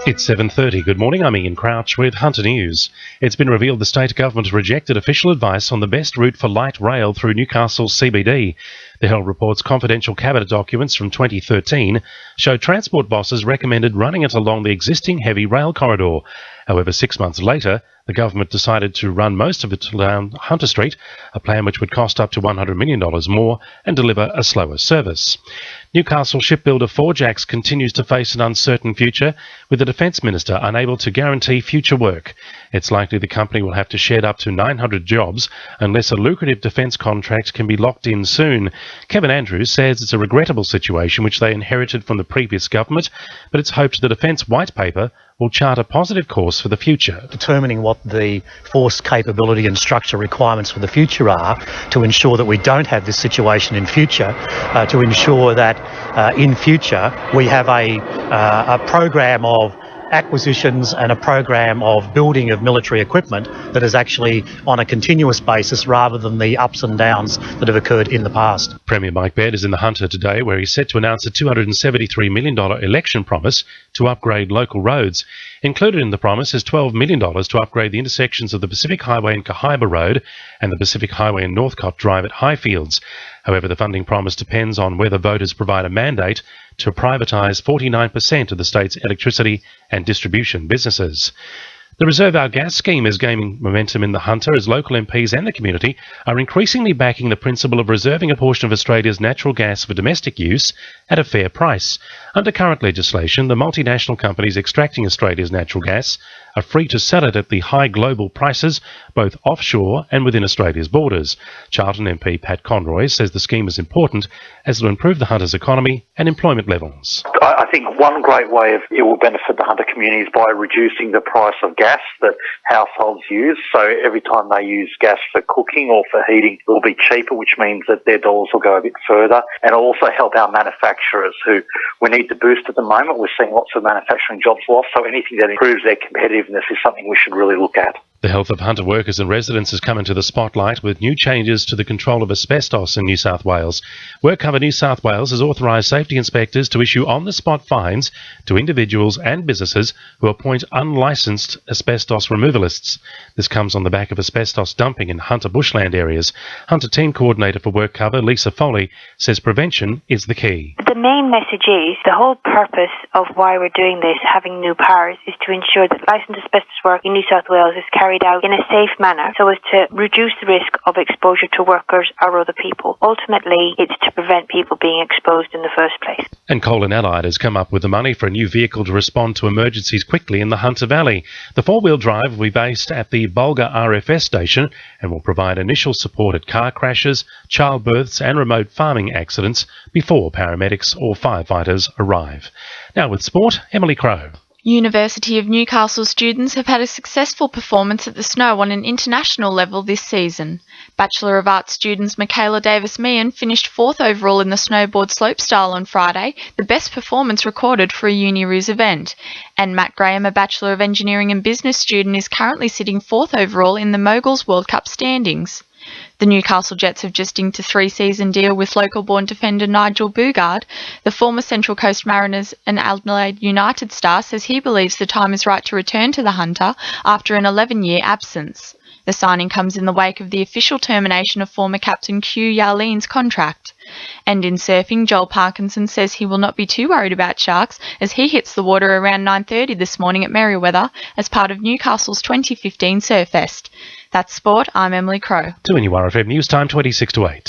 It's 7:30. Good morning, I'm Ian Crouch with Hunter News. It's been revealed the state government rejected official advice on the best route for light rail through Newcastle CBD. The Herald reports confidential cabinet documents from 2013 show transport bosses recommended running it along the existing heavy rail corridor. However, 6 months later, the government decided to run most of it down Hunter Street, a plan which would cost up to $100 million more and deliver a slower service. Newcastle shipbuilder Forjax continues to face an uncertain future, with the Defence Minister unable to guarantee future work. It's likely the company will have to shed up to 900 jobs unless a lucrative defence contract can be locked in soon. Kevin Andrews says it's a regrettable situation which they inherited from the previous government, but it's hoped the Defence White Paper will chart a positive course for the future. Determining what the force capability and structure requirements for the future are to ensure that we don't have this situation in future, to ensure that in future we have a program of acquisitions and a program of building of military equipment that is actually on a continuous basis rather than the ups and downs that have occurred in the past. Premier Mike Baird is in the Hunter today, where he's set to announce a $273 million election promise to upgrade local roads. Included in the promise is $12 million to upgrade the intersections of the Pacific Highway and Cahibah Road and the Pacific Highway and Northcott Drive at Highfields. However, the funding promise depends on whether voters provide a mandate to privatise 49% of the state's electricity and distribution businesses. The Reserve Our Gas scheme is gaining momentum in the Hunter as local MPs and the community are increasingly backing the principle of reserving a portion of Australia's natural gas for domestic use at a fair price. Under current legislation, the multinational companies extracting Australia's natural gas are free to sell it at the high global prices, both offshore and within Australia's borders. Charlton MP Pat Conroy says the scheme is important as it will improve the Hunter's economy and employment levels. I think one great way it will benefit the Hunter community is by reducing the price of gas that households use. So every time they use gas for cooking or for heating, it will be cheaper, which means that their dollars will go a bit further. And it'll also help our manufacturers who we need to boost at the moment. We're seeing lots of manufacturing jobs lost, so anything that improves their competitiveness is something we should really look at. The health of Hunter workers and residents has come into the spotlight with new changes to the control of asbestos in New South Wales. WorkCover New South Wales has authorised safety inspectors to issue on-the-spot fines to individuals and businesses who appoint unlicensed asbestos removalists. This comes on the back of asbestos dumping in Hunter bushland areas. Hunter Team Coordinator for WorkCover, Lisa Foley, says prevention is the key. The main message is the whole purpose of why we're doing this, having new powers, is to ensure that licensed asbestos work in New South Wales is carried out in a safe manner so as to reduce the risk of exposure to workers or other people. Ultimately, it's to prevent people being exposed in the first place. And Colin Allied has come up with the money for a new vehicle to respond to emergencies quickly in the Hunter Valley. The four-wheel drive will be based at the Bulga RFS station and will provide initial support at car crashes, childbirths and remote farming accidents before paramedics or firefighters arrive. Now with sport, Emily Crow. University of Newcastle students have had a successful performance at the snow on an international level this season. Bachelor of Arts students Michaela Davis-Meehan finished 4th overall in the snowboard slopestyle on Friday, the best performance recorded for a Uni-Ruse event. And Matt Graham, a Bachelor of Engineering and Business student, is currently sitting 4th overall in the Moguls World Cup standings. The Newcastle Jets have just inked a 3-season deal with local-born defender Nigel Boogaard. The former Central Coast Mariners and Adelaide United star says he believes the time is right to return to the Hunter after an 11-year absence. The signing comes in the wake of the official termination of former captain Q Yarleen's contract. And in surfing, Joel Parkinson says he will not be too worried about sharks as he hits the water around 9:30 this morning at Merriweather as part of Newcastle's 2015 Surf Fest. That's sport. I'm Emily Crow. To NURFM News Time 26 to 8.